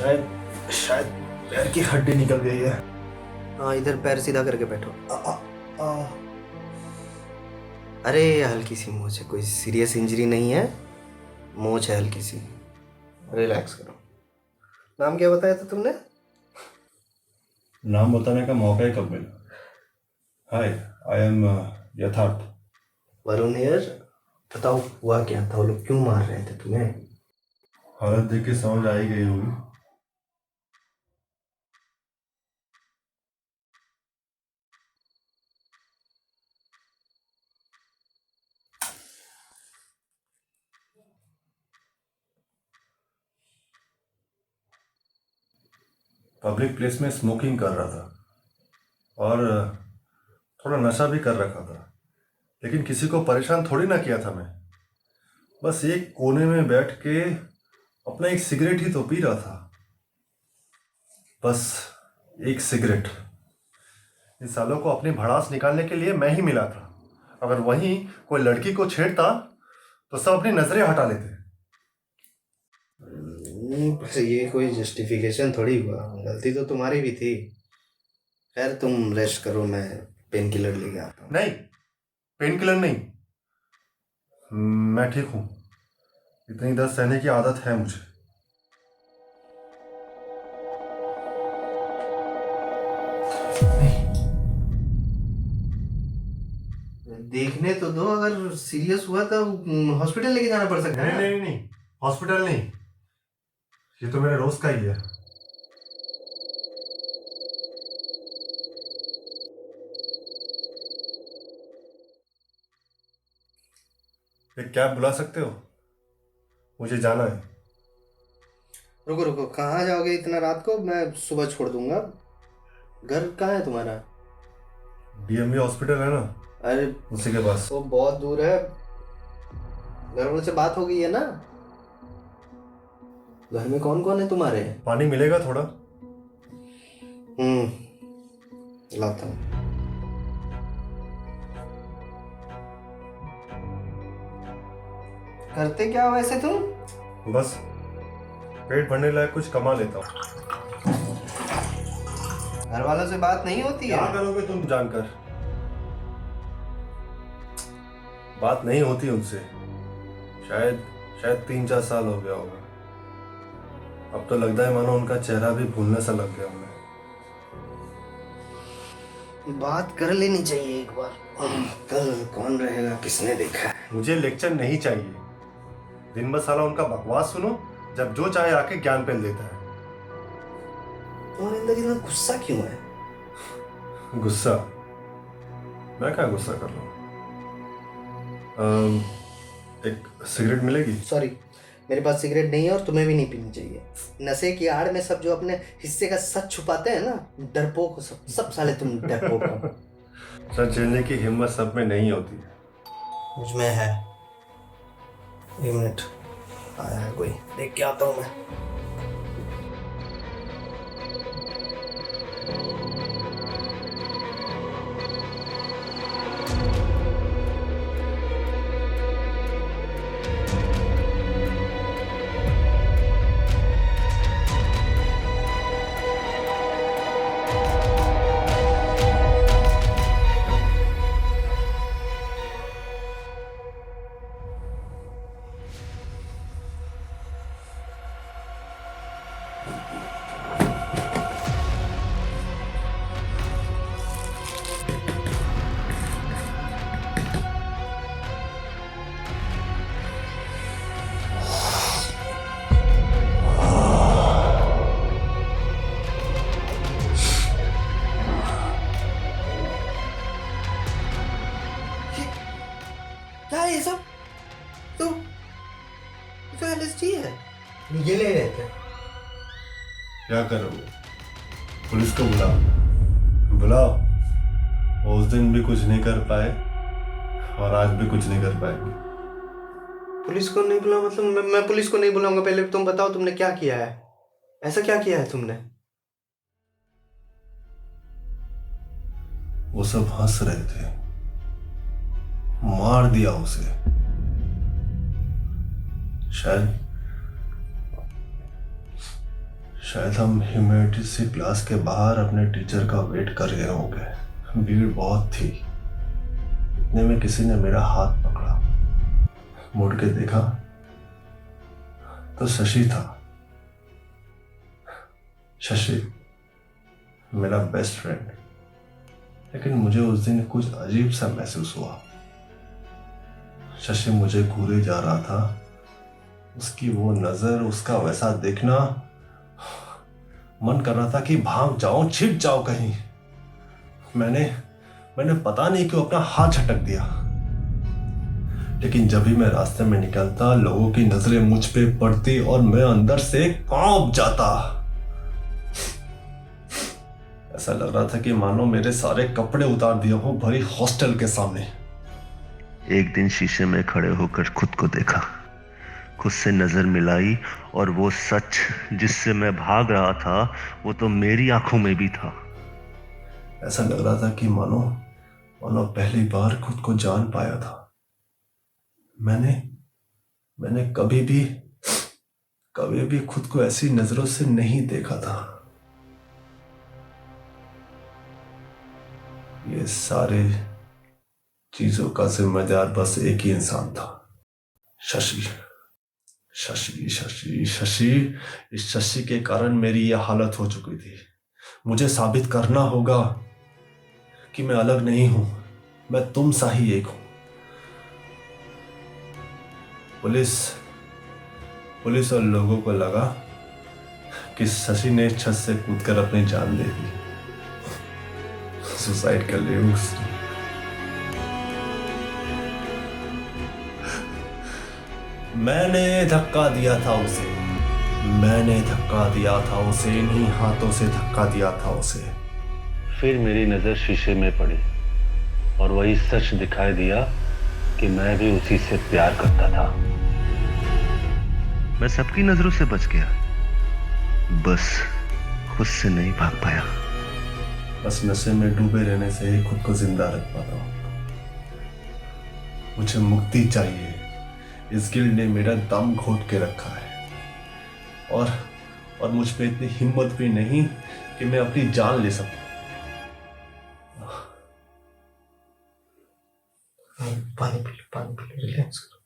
शायद शायद पैर की हड्डी निकल गई है। हाँ, इधर पैर सीधा करके बैठो। अरे हल्की सी मोच है, कोई सीरियस इंजरी नहीं है, मोच है हल्की सी, रिलैक्स करो। नाम क्या बताया था तुमने? नाम बताने का मौका ही कब मिला? हाय, आई एम यथार्थ। वरुण हियर। बताओ हुआ क्या था, वो लोग क्यों मार रहे थे तुम्हें? हालत देख के समझ आ ही गई होगी। पब्लिक प्लेस में स्मोकिंग कर रहा था और थोड़ा नशा भी कर रखा था, लेकिन किसी को परेशान थोड़ी ना किया था मैं। बस एक कोने में बैठ के अपना एक सिगरेट ही तो पी रहा था, बस एक सिगरेट। इन सालों को अपनी भड़ास निकालने के लिए मैं ही मिला था। अगर वहीं कोई लड़की को छेड़ता तो सब अपनी नजरें हटा लेते। बस ये कोई जस्टिफिकेशन थोड़ी हुआ, गलती तो तुम्हारी भी थी। खैर तुम रेस्ट करो, मैं पेन किलर लेके आता हूँ। नहीं, पेन किलर नहीं, मैं ठीक हूँ। इतनी दर्द सहने की आदत है मुझे। देखने तो दो, अगर सीरियस हुआ तो हॉस्पिटल लेके जाना पड़ सकता नहीं है। नहीं नहीं, हॉस्पिटल नहीं, ये तो मेरे रोज का ही है। एक कैब बुला सकते हो? मुझे जाना है। रुको रुको, कहाँ जाओगे इतना रात को? मैं सुबह छोड़ दूंगा। घर कहाँ है तुम्हारा? डीएमवी हॉस्पिटल है ना, अरे उसी के पास। वो बहुत दूर है। घर वालों से बात हो गई है ना? घर में कौन कौन है तुम्हारे? पानी मिलेगा थोड़ा? लाता हूँ। करते क्या हो वैसे तुम? बस पेट भरने लायक कुछ कमा लेता हूँ। घर वालों से बात नहीं होती है? क्या करोगे तुम जानकर? बात नहीं होती उनसे, शायद शायद 3-4 साल हो गया होगा। अब तो लगता है मानो उनका चेहरा भी भूलने सा लग गया उन्हें। बात कर लेनी चाहिए एक बार। कल कौन रहेगा, किसने देखा है? मुझे लेक्चर नहीं चाहिए। दिन भर साला उनका बकवास सुनो, जब जो चाहे आके ज्ञान पेल देता है। तुम्हारे अंदर इतना गुस्सा क्यों है? गुस्सा? मैं क्या गुस्सा कर रहा हूँ? एक सिगरेट मिलेगी? सॉरी, मेरे पास सिगरेट नहीं है और तुम्हें भी नहीं पीनी चाहिए। नशे की आड़ में सब जो अपने हिस्से का सच छुपाते हैं ना, डरपोक हो सब, सब साले तुम डरपोक हो। सच झेलने की हिम्मत सब में नहीं होती। मुझ में है। एक मिनट, आया है कोई, देख के आता हूँ मैं। क्या है ये सब? तो एलएसडी है, ये ले रहे थे। क्या करोगे? पुलिस को बुलाओ, बुलाओ। वो उस दिन भी कुछ नहीं कर पाए और आज भी कुछ नहीं कर पाएंगे। पुलिस को नहीं बुलाऊं मतलब? मैं पुलिस को नहीं बुलाऊंगा। पहले तुम बताओ तुमने क्या किया है, ऐसा क्या किया है तुमने? वो सब हंस रहे थे, मार दिया उसे। शायद शायद हम ह्यूमैनिटीज की क्लास के बाहर अपने टीचर का वेट कर रहे होंगे। भीड़ बहुत थी। इतने में किसी ने मेरा हाथ पकड़ा। मुड़ के देखा तो शशि था। शशि मेरा बेस्ट फ्रेंड। लेकिन मुझे उस दिन कुछ अजीब सा महसूस हुआ। शशि मुझे घूरे जा रहा था। उसकी वो नजर, उसका वैसा देखना, मन कर रहा था कि भाग जाऊं, छिप जाऊं कहीं। मैंने मैंने पता नहीं क्यों अपना हाथ झटक दिया। लेकिन जब भी मैं रास्ते में निकलता, लोगों की नजरें मुझ पे पड़ती और मैं अंदर से कांप जाता। ऐसा लग रहा था कि मानो मेरे सारे कपड़े उतार दिए हों भरी हॉस्टल के सामने। एक दिन शीशे में खड़े होकर खुद को देखा, खुद से नजर मिलाई, और वो सच जिससे मैं भाग रहा था वो तो मेरी आंखों में भी था। ऐसा लग रहा था कि मानो मानो पहली बार खुद को जान पाया था। मैंने मैंने कभी भी खुद को ऐसी नजरों से नहीं देखा था। ये सारे चीजों का जिम्मेदार बस एक ही इंसान था, शशि। शशि शशि शशि इस शशि के कारण मेरी यह हालत हो चुकी थी। मुझे साबित करना होगा कि मैं अलग नहीं हूं, मैं तुम सा ही एक हूं। पुलिस और लोगों को लगा कि शशि ने छत से कूदकर अपनी जान दे दी, सुसाइड कर ली उसने। मैंने धक्का दिया था उसे, इन्हीं हाथों से धक्का दिया था उसे। फिर मेरी नजर शीशे में पड़ी और वही सच दिखाई दिया कि मैं भी उसी से प्यार करता था। मैं सबकी नजरों से बच गया, बस खुद से नहीं भाग पाया। बस नशे में डूबे रहने से ही खुद को जिंदा रख पाता हूं। मुझे मुक्ति चाहिए। इस गिल्ड ने मेरा दम घोट के रखा है, और मुझ पे इतनी हिम्मत भी नहीं कि मैं अपनी जान ले सकूं। पानी पी लो, रिलैक्स करो।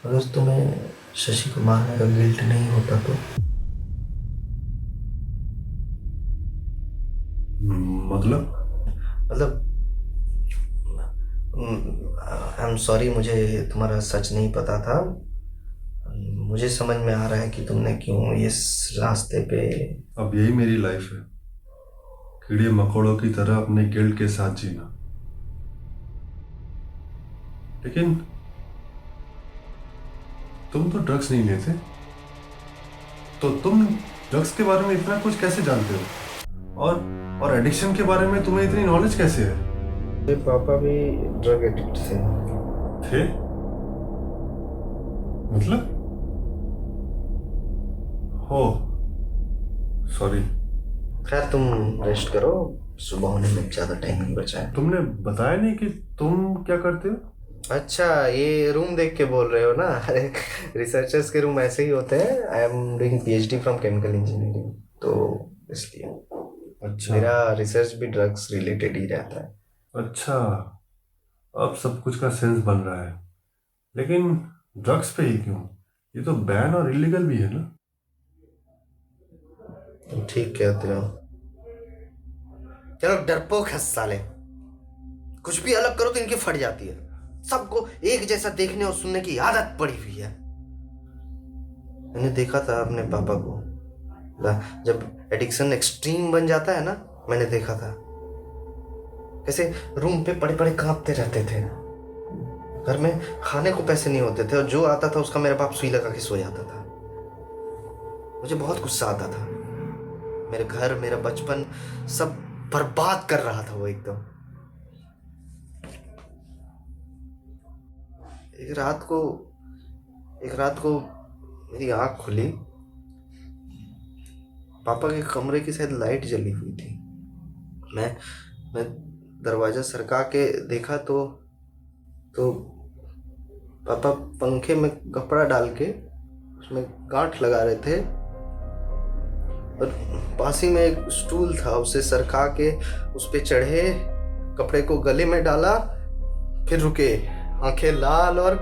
अगर तुम्हें शशि को मारने का गिल्ट नहीं होता तो? मतलब आई एम सॉरी, मुझे तुम्हारा सच नहीं पता था। मुझे समझ में आ रहा है कि तुमने क्यों इस रास्ते पे। अब यही मेरी लाइफ है, कीड़े मकोड़ों की तरह अपने गिल्ड के साथ जीना। लेकिन तुम तो ड्रग्स नहीं लेते, तो तुम ड्रग्स के बारे में इतना कुछ कैसे जानते हो? और एडिक्शन के बारे में तुम्हें इतनी नॉलेज कैसे है? मेरे पापा भी ड्रग एडिक्ट थे? मतलब? हो, सॉरी। खैर, तुम रेस्ट करो, सुबह होने में ज़्यादा टाइम नहीं बचा है। तुमने बताया नहीं कि तुम क्या करते हो? अच्छा, ये रूम देख के बोल रहे हो ना? अरे, रिसर्चर्स के रूम ऐसे ही होते हैं। I am doing PhD from chemical engineering, तो इसलिए अच्छा मेरा रिसर्च भी ड्रग्स रिलेटेड ही रहता है। अच्छा, अब सब कुछ का सेंस बन रहा है। लेकिन ड्रग्स पे ही क्यों? ये तो बैन और इलीगल भी है ना? तुम ठीक कहते हो। चलो, डरपोक है साले। कुछ भी अलग करो तो इनकी फट जाती है। सबको एक जैसा देखने और सुनने की आदत पड़ी हुई है। मैंने देखा था अपने पापा को, जब एडिक्शन एक्सट्रीम बन जाता है ना, मैंने देखा था कैसे रूम पे पड़े पड़े कांपते रहते थे। घर में खाने को पैसे नहीं होते थे और जो आता था उसका मेरा बाप सुई लगा के सो जाता था। मुझे बहुत गुस्सा आता था। मेरे घर, मेरा बचपन सब बर्बाद कर रहा था वो एकदम। एक रात को मेरी आंख खुली। पापा के कमरे की शायद लाइट जली हुई थी। मैं दरवाजा सरका के देखा तो तो पापा पंखे में कपड़ा डाल के उसमें गांठ लगा रहे थे, और पास ही में एक स्टूल था, उसे सरका के उस पे चढ़े, कपड़े को गले में डाला, फिर रुके, आंखें लाल, और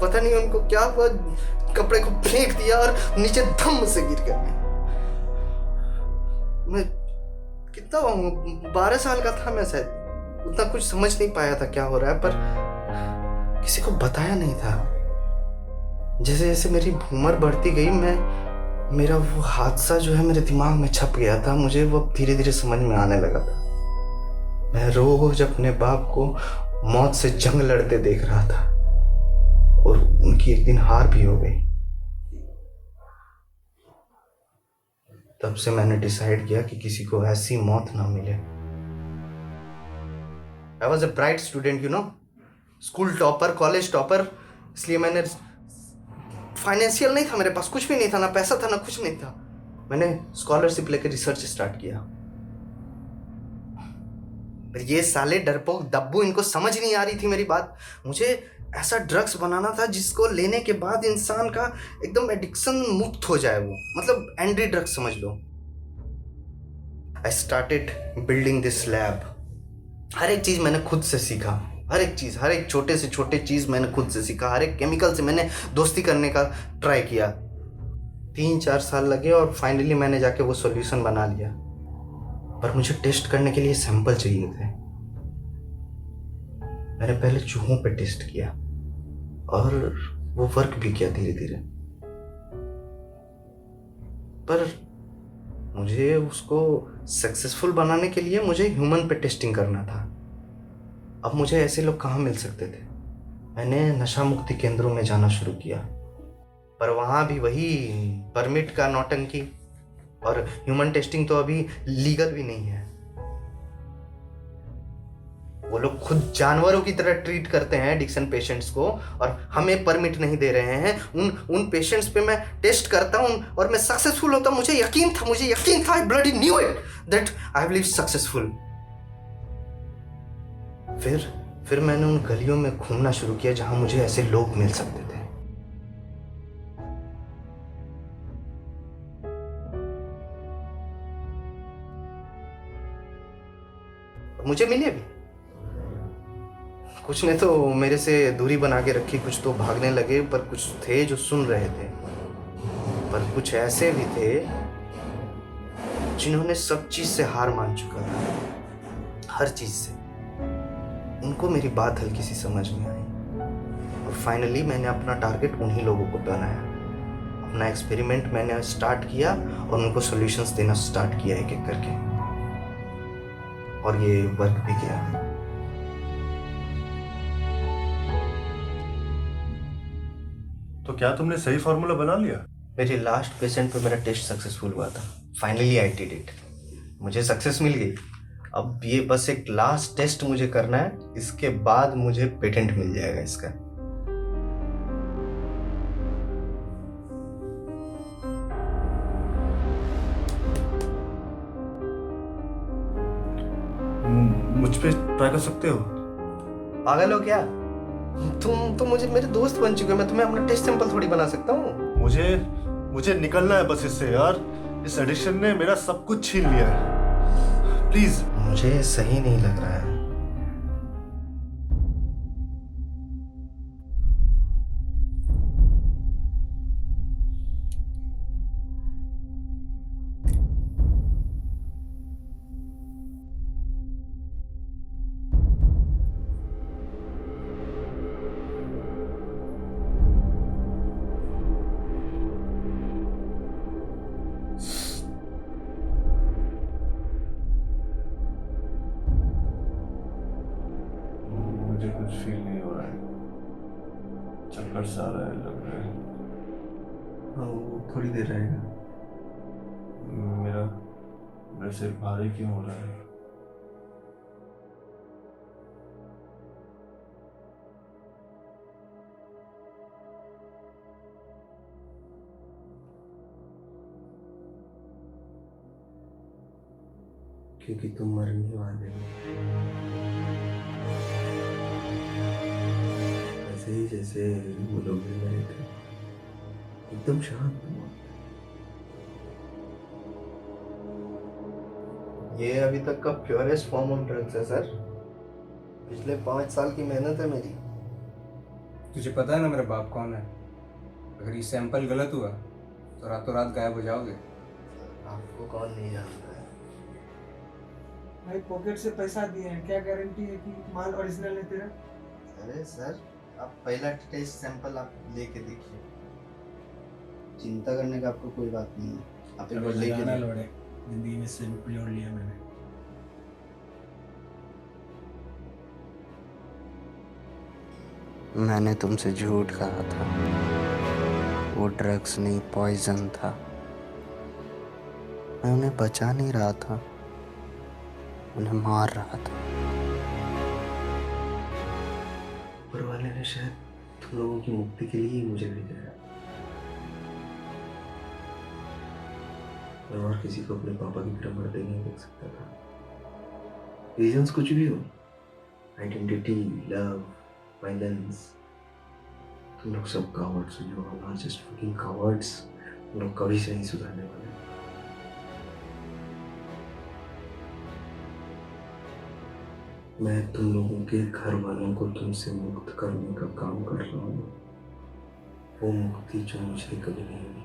पता नहीं उनको क्या हुआ, कपड़े को फेंक दिया और नीचे धम से गिर गया। मैं कितना 12 साल का था मैं, शायद उतना कुछ समझ नहीं पाया था क्या हो रहा है, पर किसी को बताया नहीं था। जैसे जैसे मेरी उम्र बढ़ती गई, मेरा वो हादसा जो है मेरे दिमाग में छप गया था, मुझे वो धीरे धीरे समझ में आने लगा था। मैं रोज अपने बाप को मौत से जंग लड़ते देख रहा था, और उनकी एक दिन हार भी हो गई। तब से मैंने डिसाइड किया कि किसी को ऐसी मौत ना मिले। I was a bright student, you know, school topper, college topper, इसलिए मैंने, फाइनेंशियल नहीं था मेरे पास, कुछ भी नहीं था, ना पैसा था ना कुछ नहीं था। मैंने स्कॉलरशिप लेकर रिसर्च स्टार्ट किया। पर ये साले डरपोक दब्बू, इनको समझ नहीं आ रही थी मेरी बात। मुझे ऐसा ड्रग्स बनाना था जिसको लेने के बाद इंसान का एकदम एडिक्शन मुक्त हो जाए, वो मतलब एंटी ड्रग्स समझ लो। I started building this lab. हर एक चीज मैंने खुद से सीखा, हर एक चीज, हर एक छोटे से छोटे चीज मैंने खुद से सीखा, हर एक केमिकल से मैंने दोस्ती करने का ट्राई किया। 3-4 साल लगे और फाइनली मैंने जाके वो सॉल्यूशन बना लिया। पर मुझे टेस्ट करने के लिए सैंपल चाहिए थे। मैंने पहले चूहों पे टेस्ट किया, और वो वर्क भी किया धीरे धीरे, पर मुझे उसको सक्सेसफुल बनाने के लिए मुझे ह्यूमन पे टेस्टिंग करना था। अब मुझे ऐसे लोग कहाँ मिल सकते थे? मैंने नशा मुक्ति केंद्रों में जाना शुरू किया, पर वहाँ भी वही परमिट का नौटंकी, और ह्यूमन टेस्टिंग तो अभी लीगल भी नहीं है। वो लोग खुद जानवरों की तरह ट्रीट करते हैं एडिक्शन पेशेंट्स को, और हमें परमिट नहीं दे रहे हैं। उन पेशेंट्स पे मैं टेस्ट करता हूँ और मैं सक्सेसफुल होता हूँ। मुझे यकीन था, आई bloody knew it that I will be successful. फिर मैंने उन गलियों में घूमना शुरू किया जहां मुझे ऐसे लोग मिल सकते थे। मुझे मिले भी, कुछ ने तो मेरे से दूरी बना के रखी, कुछ तो भागने लगे, पर कुछ थे जो सुन रहे थे। पर कुछ ऐसे भी थे जिन्होंने सब चीज से हार मान चुका था, हर चीज से। उनको मेरी बात हल्की सी समझ में आई, और फाइनली मैंने अपना टारगेट उन्हीं लोगों को बनाया। अपना एक्सपेरिमेंट मैंने स्टार्ट किया और उनको सॉल्यूशंस देना स्टार्ट किया एक एक करके, और ये वर्क भी किया। तो क्या तुमने सही फार्मूला बना लिया? मेरे लास्ट पेशेंट पे मेरा टेस्ट सक्सेसफुल हुआ था। फाइनली आई डिड इट, मुझे सक्सेस मिल गई। अब ये बस एक लास्ट टेस्ट मुझे करना है, इसके बाद मुझे पेटेंट मिल जाएगा इसका। मुझ पे ट्राई कर सकते हो? पागल हो क्या? तुम तो मुझे मेरे दोस्त बन चुके हो, मैं तुम्हें अपना टेस्ट सैंपल थोड़ी बना सकता हूँ। मुझे निकलना है बस इससे यार। इस एडिक्शन ने मेरा सब कुछ छीन लिया है। प्लीज। मुझे सही नहीं लग रहा है। मुझे कुछ फील नहीं हो रहा है, चक्कर सा आ रहा है, लग रहा है। हाँ, वो थोड़ी देर रहेगा। मेरा सिर भारी क्यों हो रहा है? क्योंकि तुम मरने वाले हो। से वो लोग मिल रहे थे, एकदम शांत हुआ। ये अभी तक का प्योरेस्ट फॉर्म ऑफ ड्रग्स है सर। पिछले 5 साल की मेहनत है मेरी। तुझे पता है ना मेरा बाप कौन है? अगर ये सैंपल गलत हुआ तो रातों रात गायब हो जाओगे। आपको कौन नहीं जानता है। भाई पॉकेट से पैसा दिए हैं, क्या गारंटी है कि माल ओरिजिनल है तेरा? अरे सर, आप पहला टेस्ट सैंपल आप लेके देखिए। चिंता करने का आपको कोई बात नहीं है। आप एक बार लेके देखिए। लौड़े, जिंदगी में सिर्फ जोड़ लिया मैंने। मैंने तुमसे झूठ कहा था, वो ड्रग्स नहीं पॉइजन था। मैं उन्हें बचा नहीं रहा था, उन्हें मार रहा था। ऊपर वाले ने शायद तुम लोगों की मुक्ति के लिए ही मुझे भेजा है। मैं और किसी को अपने पापा की तरह मरते नहीं देख सकता था। रीजंस कुछ भी हो, आइडेंटिटी, लव, वायलेंस, तुम लोग सब कावर्ड्स हो। You are just fucking cowards. तुम लोग कभी से नहीं सुधरने वाले। मैं तुम लोगों के घर वालों को तुमसे मुक्त करने का काम कर रहा हूँ। वो मुक्ति जो मुझे कभी नहीं हुई।